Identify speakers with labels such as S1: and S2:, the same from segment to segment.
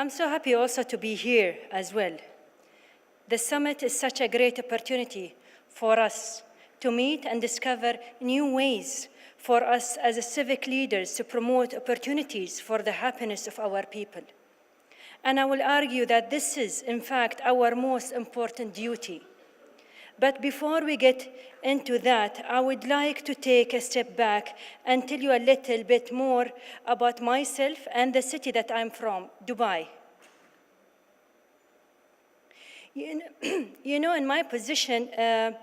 S1: I'm so happy also to be here as well. The summit is such a great opportunity for us to meet and discover new ways for us as civic leaders to promote opportunities for the happiness of our people. And I will argue that this is, in fact, our most important duty. But before we get into that, I would like to take a step back and tell you a little bit more about myself and the city that I'm from, Dubai. You know, in my position, I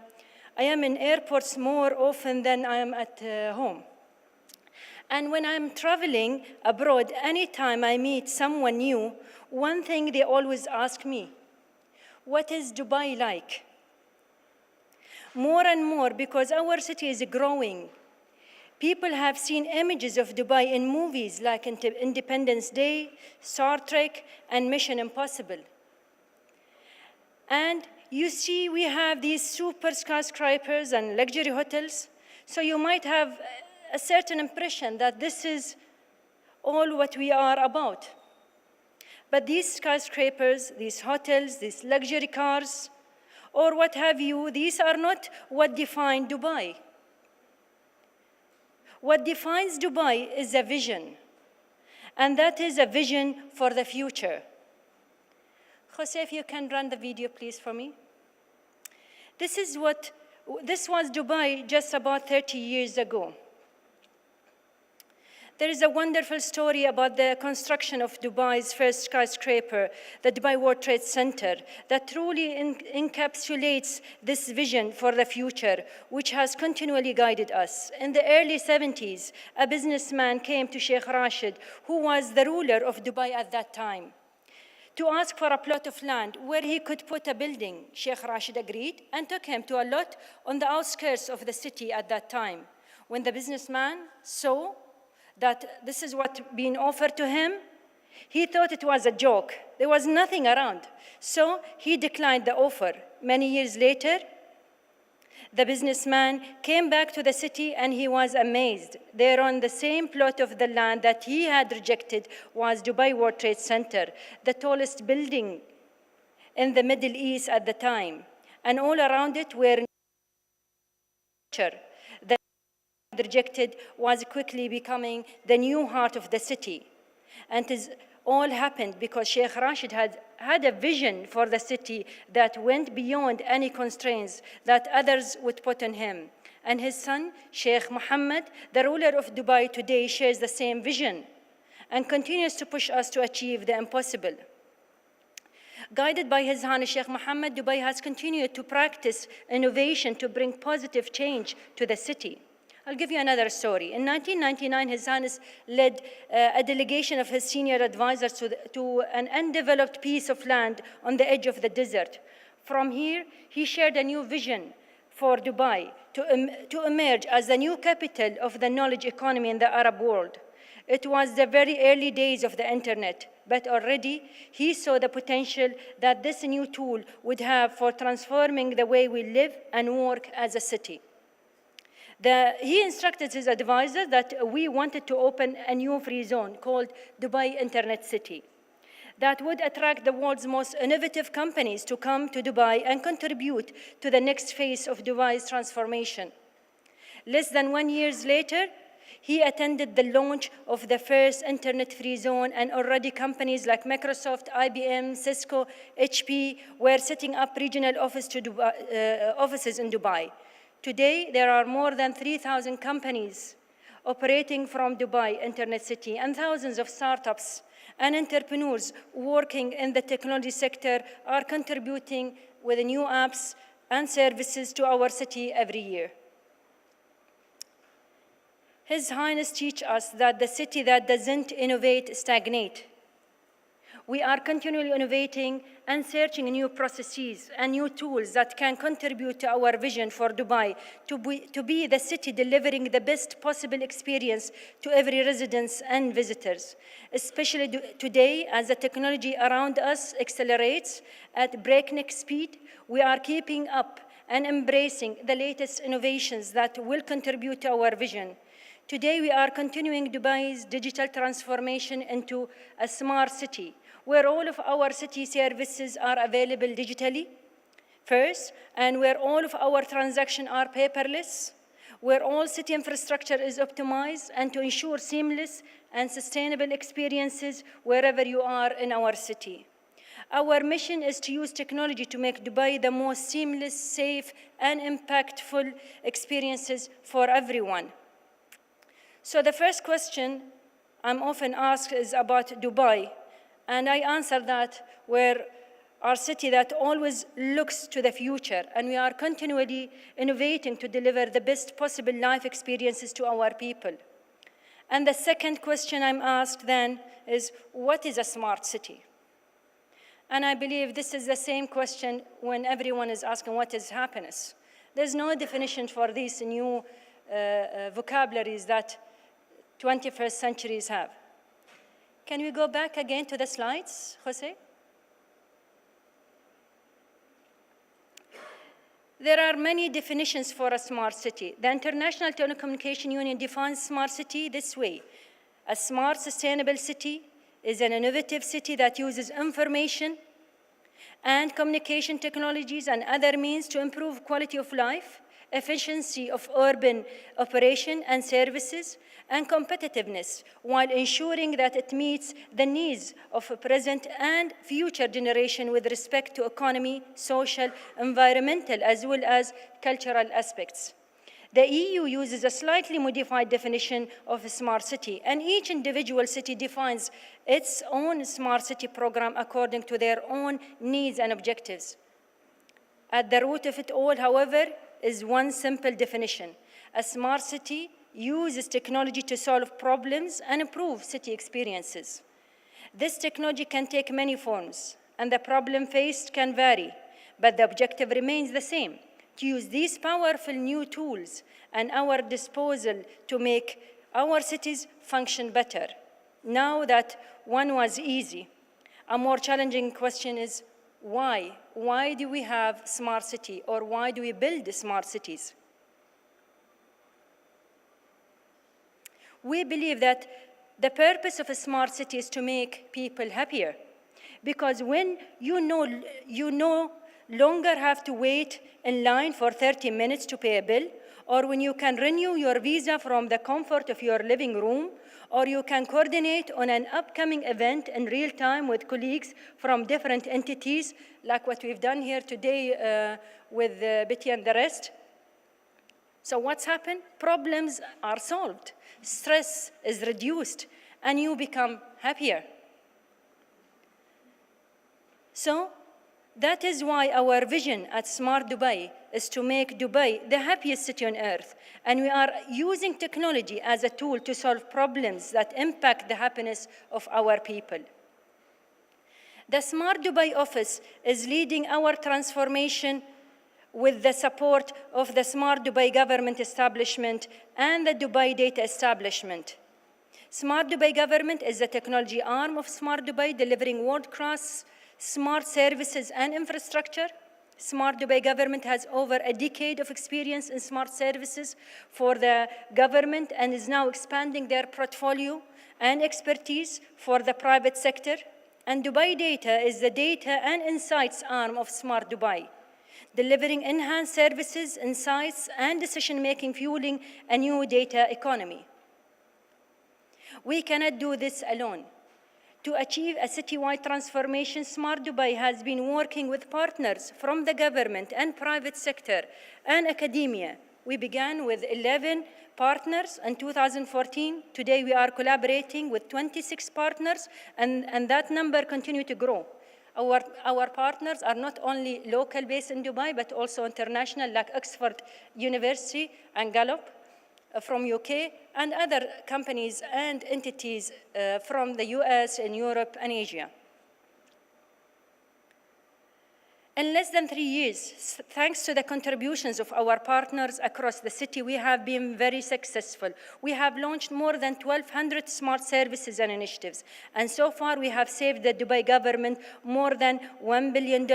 S1: am in airports more often than I am at home. And when I'm traveling abroad, anytime I meet someone new, one thing they always ask me, what is Dubai like? More and more, because our city is growing. People have seen images of Dubai in movies like Independence Day, Star Trek, and Mission Impossible. And you see, we have these super skyscrapers and luxury hotels, so you might have a certain impression that this is all what we are about. But these skyscrapers, these hotels, these luxury cars, or what have you, these are not what define Dubai. What defines Dubai is a vision, and that is a vision for the future. Jose, if you can run the video, please, for me. This was Dubai just about 30 years ago. There is a wonderful story about the construction of Dubai's first skyscraper, the Dubai World Trade Center, that truly encapsulates this vision for the future, which has continually guided us. In the early 70s, a businessman came to Sheikh Rashed, who was the ruler of Dubai at that time, to ask for a plot of land where he could put a building. Sheikh Rashed agreed and took him to a lot on the outskirts of the city at that time. When the businessman saw that this is what being offered to him, he thought it was a joke. There was nothing around. So he declined the offer. Many years later, the businessman came back to the city and he was amazed. There on the same plot of the land that he had rejected was Dubai World Trade Center, the tallest building in the Middle East at the time. And all around it were rejected was quickly becoming the new heart of the city. And it all happened because Sheikh Rashed had a vision for the city that went beyond any constraints that others would put on him. And his son, Sheikh Mohammed, the ruler of Dubai today, shares the same vision and continues to push us to achieve the impossible. Guided by His Highness Sheikh Mohammed, Dubai has continued to practice innovation to bring positive change to the city. I'll give you another story. In 1999, His Highness led a delegation of his senior advisors to an undeveloped piece of land on the edge of the desert. From here, he shared a new vision for Dubai to emerge as the new capital of the knowledge economy in the Arab world. It was the very early days of the internet, but already he saw the potential that this new tool would have for transforming the way we live and work as a city. He instructed his advisor that we wanted to open a new free zone called Dubai Internet City that would attract the world's most innovative companies to come to Dubai and contribute to the next phase of Dubai's transformation. Less than 1 year later, he attended the launch of the first internet free zone, and already companies like Microsoft, IBM, Cisco, HP were setting up regional offices in Dubai. Today, there are more than 3,000 companies operating from Dubai Internet City, and thousands of startups and entrepreneurs working in the technology sector are contributing with new apps and services to our city every year. His Highness teaches us that the city that doesn't innovate stagnates. We are continually innovating and searching new processes and new tools that can contribute to our vision for Dubai to be the city delivering the best possible experience to every resident and visitors. Especially today, as the technology around us accelerates at breakneck speed, we are keeping up and embracing the latest innovations that will contribute to our vision. Today, we are continuing Dubai's digital transformation into a smart city, where all of our city services are available digitally, first, and where all of our transactions are paperless, where all city infrastructure is optimized, and to ensure seamless and sustainable experiences wherever you are in our city. Our mission is to use technology to make Dubai the most seamless, safe, and impactful experiences for everyone. So the first question I'm often asked is about Dubai, and I answer that we're our city that always looks to the future, and we are continually innovating to deliver the best possible life experiences to our people. And the second question I'm asked then is, what is a smart city? And I believe this is the same question when everyone is asking, what is happiness? There's no definition for these new vocabularies that 21st centuries have. Can we go back again to the slides, Jose? There are many definitions for a smart city. The International Telecommunication Union defines smart city this way. A smart, sustainable city is an innovative city that uses information and communication technologies and other means to improve quality of life, efficiency of urban operation and services, and competitiveness, while ensuring that it meets the needs of a present and future generation with respect to economy, social, environmental, as well as cultural aspects. The EU uses a slightly modified definition of a smart city, and each individual city defines its own smart city program according to their own needs and objectives. At the root of it all, however, is one simple definition. A smart city uses technology to solve problems and improve city experiences. This technology can take many forms, and the problem faced can vary, but the objective remains the same: to use these powerful new tools at our disposal to make our cities function better. Now that one was easy, a more challenging question is why? Why do we have smart city, or why do we build smart cities? We believe that the purpose of a smart city is to make people happier, because when you no longer have to wait in line for 30 minutes to pay a bill, or when you can renew your visa from the comfort of your living room, or you can coordinate on an upcoming event in real time with colleagues from different entities, like what we've done here today with Betty and the rest. So what's happened? Problems are solved, stress is reduced, and you become happier. So that is why our vision at Smart Dubai is to make Dubai the happiest city on earth. And we are using technology as a tool to solve problems that impact the happiness of our people. The Smart Dubai office is leading our transformation with the support of the Smart Dubai Government Establishment and the Dubai Data Establishment. Smart Dubai Government is the technology arm of Smart Dubai, delivering world-class smart services and infrastructure. Smart Dubai Government has over a decade of experience in smart services for the government and is now expanding their portfolio and expertise for the private sector. And Dubai Data is the data and insights arm of Smart Dubai, delivering enhanced services, insights, and decision-making, fueling a new data economy. We cannot do this alone. To achieve a citywide transformation, Smart Dubai has been working with partners from the government and private sector and academia. We began with 11 partners in 2014. Today we are collaborating with 26 partners, and that number continues to grow. Our partners are not only local based in Dubai, but also international, like Oxford University and Gallup from UK, and other companies and entities from the US and Europe and Asia. In less than 3 years, thanks to the contributions of our partners across the city, we have been very successful. We have launched more than 1,200 smart services and initiatives. And so far, we have saved the Dubai government more than $1 billion,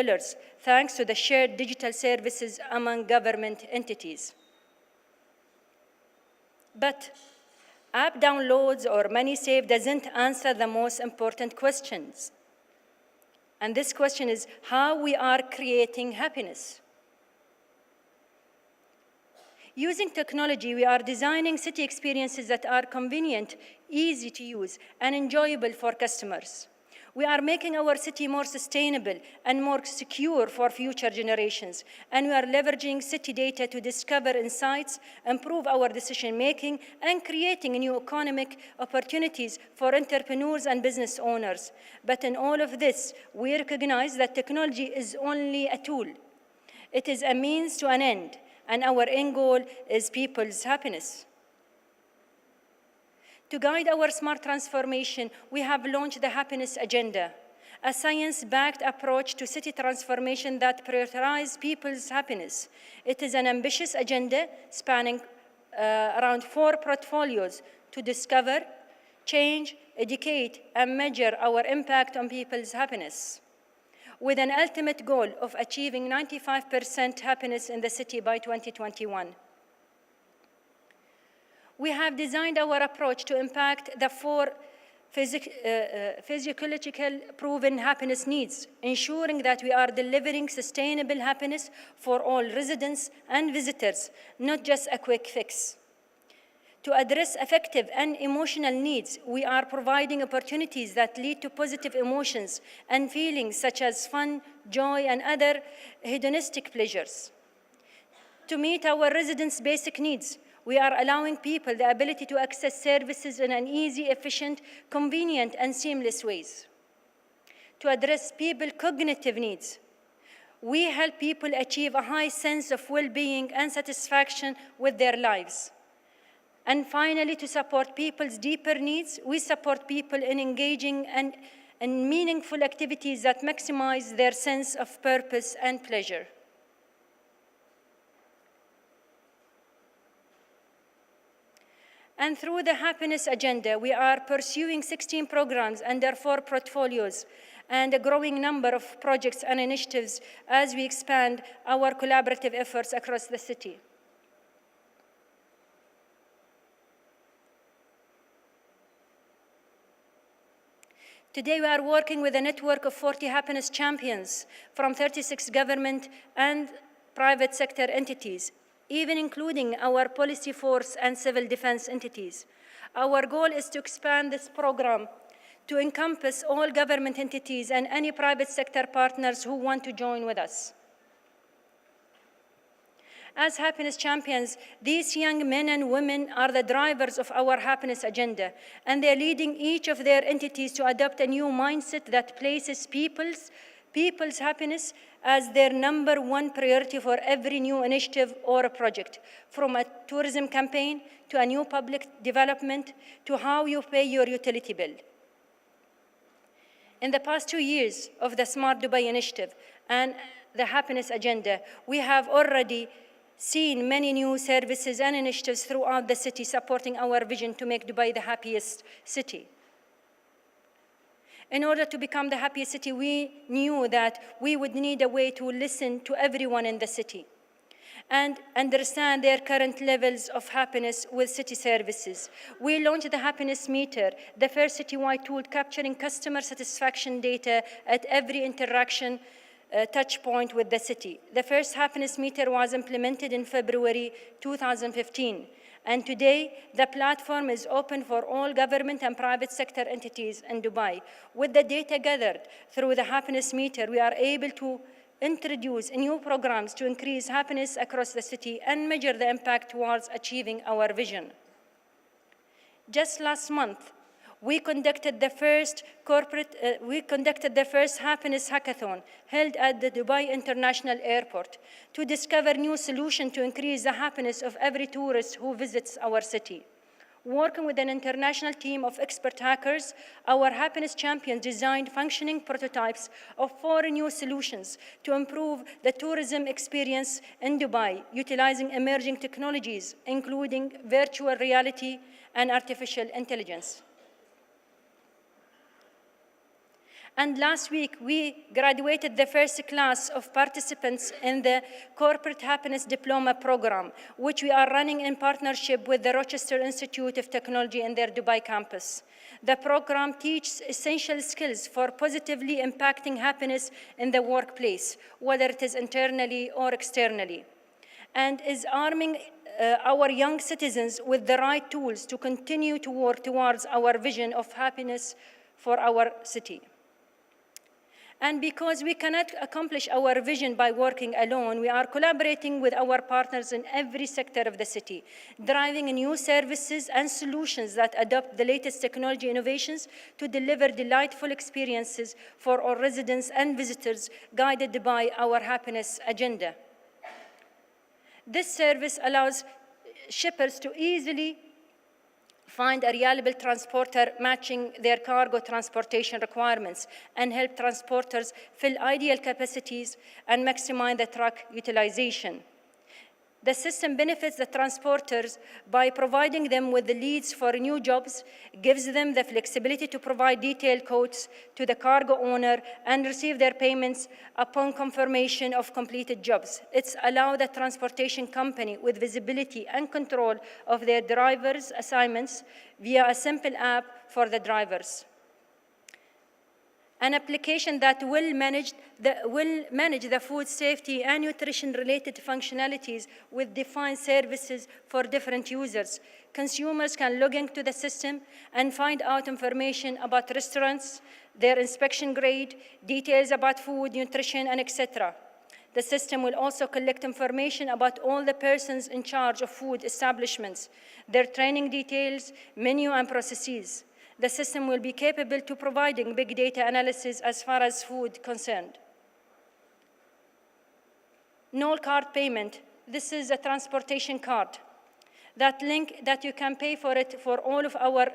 S1: thanks to the shared digital services among government entities. But app downloads or money saved doesn't answer the most important questions. And this question is how we are creating happiness. Using technology, we are designing city experiences that are convenient, easy to use, and enjoyable for customers. We are making our city more sustainable and more secure for future generations. And we are leveraging city data to discover insights, improve our decision-making, and creating new economic opportunities for entrepreneurs and business owners. But in all of this, we recognize that technology is only a tool. It is a means to an end. And our end goal is people's happiness. To guide our smart transformation, we have launched the Happiness Agenda, a science-backed approach to city transformation that prioritizes people's happiness. It is an ambitious agenda spanning around 4 portfolios to discover, change, educate, and measure our impact on people's happiness, with an ultimate goal of achieving 95% happiness in the city by 2021. We have designed our approach to impact the 4 physiological proven happiness needs, ensuring that we are delivering sustainable happiness for all residents and visitors, not just a quick fix. To address affective and emotional needs, we are providing opportunities that lead to positive emotions and feelings such as fun, joy, and other hedonistic pleasures. To meet our residents' basic needs, we are allowing people the ability to access services in an easy, efficient, convenient, and seamless ways. To address people's cognitive needs, we help people achieve a high sense of well-being and satisfaction with their lives. And finally, to support people's deeper needs, we support people in engaging in meaningful activities that maximize their sense of purpose and pleasure. And through the Happiness Agenda, we are pursuing 16 programs under 4 portfolios and a growing number of projects and initiatives as we expand our collaborative efforts across the city. Today, we are working with a network of 40 happiness champions from 36 government and private sector entities, even including our policy force and civil defense entities. Our goal is to expand this program to encompass all government entities and any private sector partners who want to join with us. As happiness champions, these young men and women are the drivers of our happiness agenda, and they're leading each of their entities to adopt a new mindset that places people's happiness as their #1 priority for every new initiative or a project, from a tourism campaign to a new public development to how you pay your utility bill. In the past 2 years of the Smart Dubai initiative and the happiness agenda, we have already seen many new services and initiatives throughout the city supporting our vision to make Dubai the happiest city. In order to become the happiest city, we knew that we would need a way to listen to everyone in the city and understand their current levels of happiness with city services. We launched the Happiness Meter, the first citywide tool capturing customer satisfaction data at every interaction touch point with the city. The first happiness meter was implemented in February 2015. And today, the platform is open for all government and private sector entities in Dubai. With the data gathered through the happiness meter, we are able to introduce new programs to increase happiness across the city and measure the impact towards achieving our vision. Just last month, we conducted the first happiness hackathon held at the Dubai International Airport to discover new solutions to increase the happiness of every tourist who visits our city. Working with an international team of expert hackers, our happiness champions designed functioning prototypes of 4 new solutions to improve the tourism experience in Dubai, utilizing emerging technologies, including virtual reality and artificial intelligence. And last week, we graduated the first class of participants in the Corporate Happiness Diploma program, which we are running in partnership with the Rochester Institute of Technology in their Dubai campus. The program teaches essential skills for positively impacting happiness in the workplace, whether it is internally or externally, and is arming our young citizens with the right tools to continue to work towards our vision of happiness for our city. And because we cannot accomplish our vision by working alone, we are collaborating with our partners in every sector of the city, driving new services and solutions that adopt the latest technology innovations to deliver delightful experiences for our residents and visitors, guided by our happiness agenda. This service allows shippers to easily find a reliable transporter matching their cargo transportation requirements and help transporters fill ideal capacities and maximize the truck utilization. The system benefits the transporters by providing them with the leads for new jobs, gives them the flexibility to provide detailed quotes to the cargo owner and receive their payments upon confirmation of completed jobs. It's allowed the transportation company with visibility and control of their drivers' assignments via a simple app for the drivers. An application that will manage the food safety and nutrition-related functionalities with defined services for different users. Consumers can log into the system and find out information about restaurants, their inspection grade, details about food, nutrition, and etc. The system will also collect information about all the persons in charge of food establishments, their training details, menu, and processes. The system will be capable to providing big data analysis as far as food concerned. No card payment. This is a transportation card. That link that you can pay for it for all of our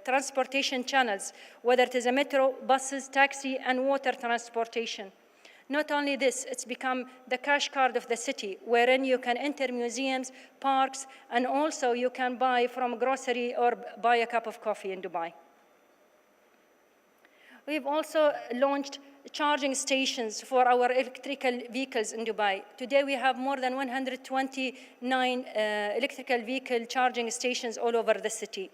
S1: transportation channels, whether it is a metro, buses, taxi, and water transportation. Not only this, it's become the cash card of the city, wherein you can enter museums, parks, and also you can buy from grocery or buy a cup of coffee in Dubai. We've also launched charging stations for our electrical vehicles in Dubai. Today we have more than 129 electrical vehicle charging stations all over the city.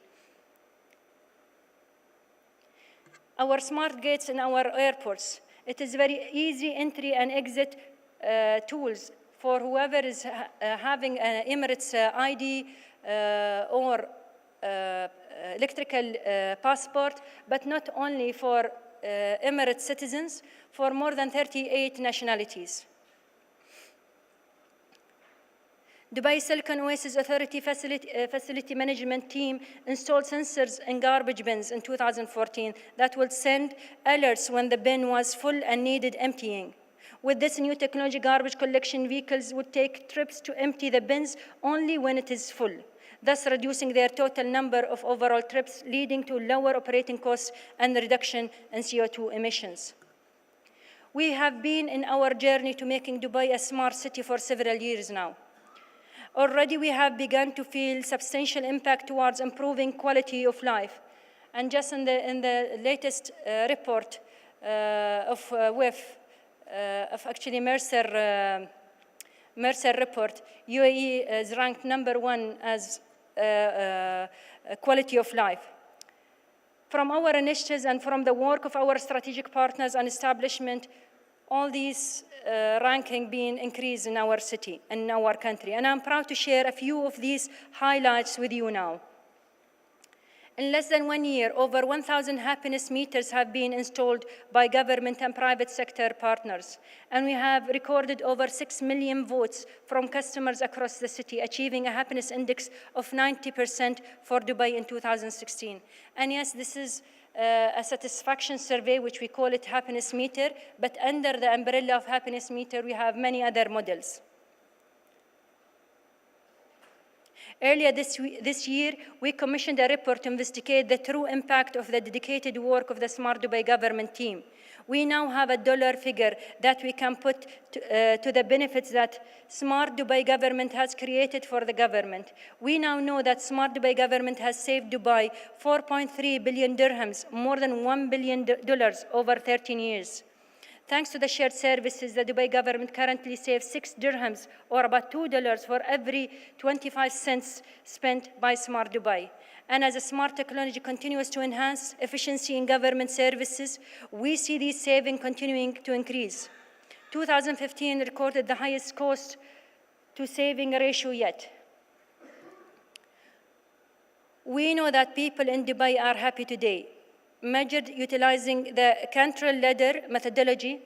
S1: Our smart gates in our airports. It is very easy entry and exit tools for whoever is having an Emirates ID or electrical passport, but not only for Emirates citizens, for more than 38 nationalities. Dubai Silicon Oasis Authority Facility Management Team installed sensors in garbage bins in 2014 that would send alerts when the bin was full and needed emptying. With this new technology, garbage collection vehicles would take trips to empty the bins only when it is full, thus reducing their total number of overall trips, leading to lower operating costs and reduction in CO2 emissions. We have been in our journey to making Dubai a smart city for several years now. Already we have begun to feel substantial impact towards improving quality of life. And just in the latest report of WIF, of actually Mercer report, UAE is ranked #1 as quality of life. From our initiatives and from the work of our strategic partners and establishment, all these ranking being increased in our city and in our country. And I'm proud to share a few of these highlights with you now. In less than 1 year, over 1,000 happiness meters have been installed by government and private sector partners. And we have recorded over 6 million votes from customers across the city, achieving a happiness index of 90% for Dubai in 2016. And yes, this is a satisfaction survey, which we call it happiness meter, but under the umbrella of happiness meter, we have many other models. Earlier this year, we commissioned a report to investigate the true impact of the dedicated work of the Smart Dubai government team. We now have a dollar figure that we can put to the benefits that Smart Dubai government has created for the government. We now know that Smart Dubai government has saved Dubai 4.3 billion dirhams, more than $1 billion over 13 years. Thanks to the shared services, the Dubai government currently saves 6 dirhams, or about $2 for every 25 cents spent by Smart Dubai. And as a smart technology continues to enhance efficiency in government services, we see these savings continuing to increase. 2015 recorded the highest cost to saving ratio yet. We know that people in Dubai are happy today. Measured utilizing the Cantrell ladder methodology,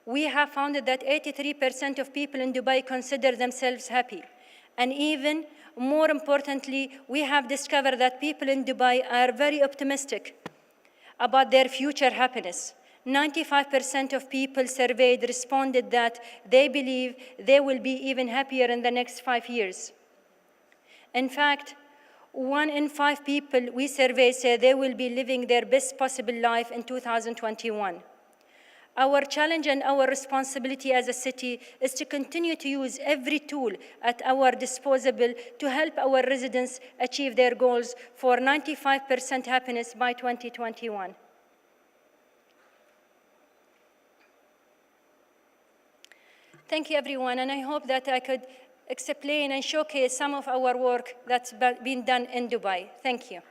S1: we have found that 83% of people in Dubai consider themselves happy. And even more importantly, we have discovered that people in Dubai are very optimistic about their future happiness. 95% of people surveyed responded that they believe they will be even happier in the next 5 years. In fact, 1 in 5 people we surveyed say they will be living their best possible life in 2021. Our challenge and our responsibility as a city is to continue to use every tool at our disposal to help our residents achieve their goals for 95% happiness by 2021. Thank you, everyone, and I hope that I could explain and showcase some of our work that's been done in Dubai. Thank you.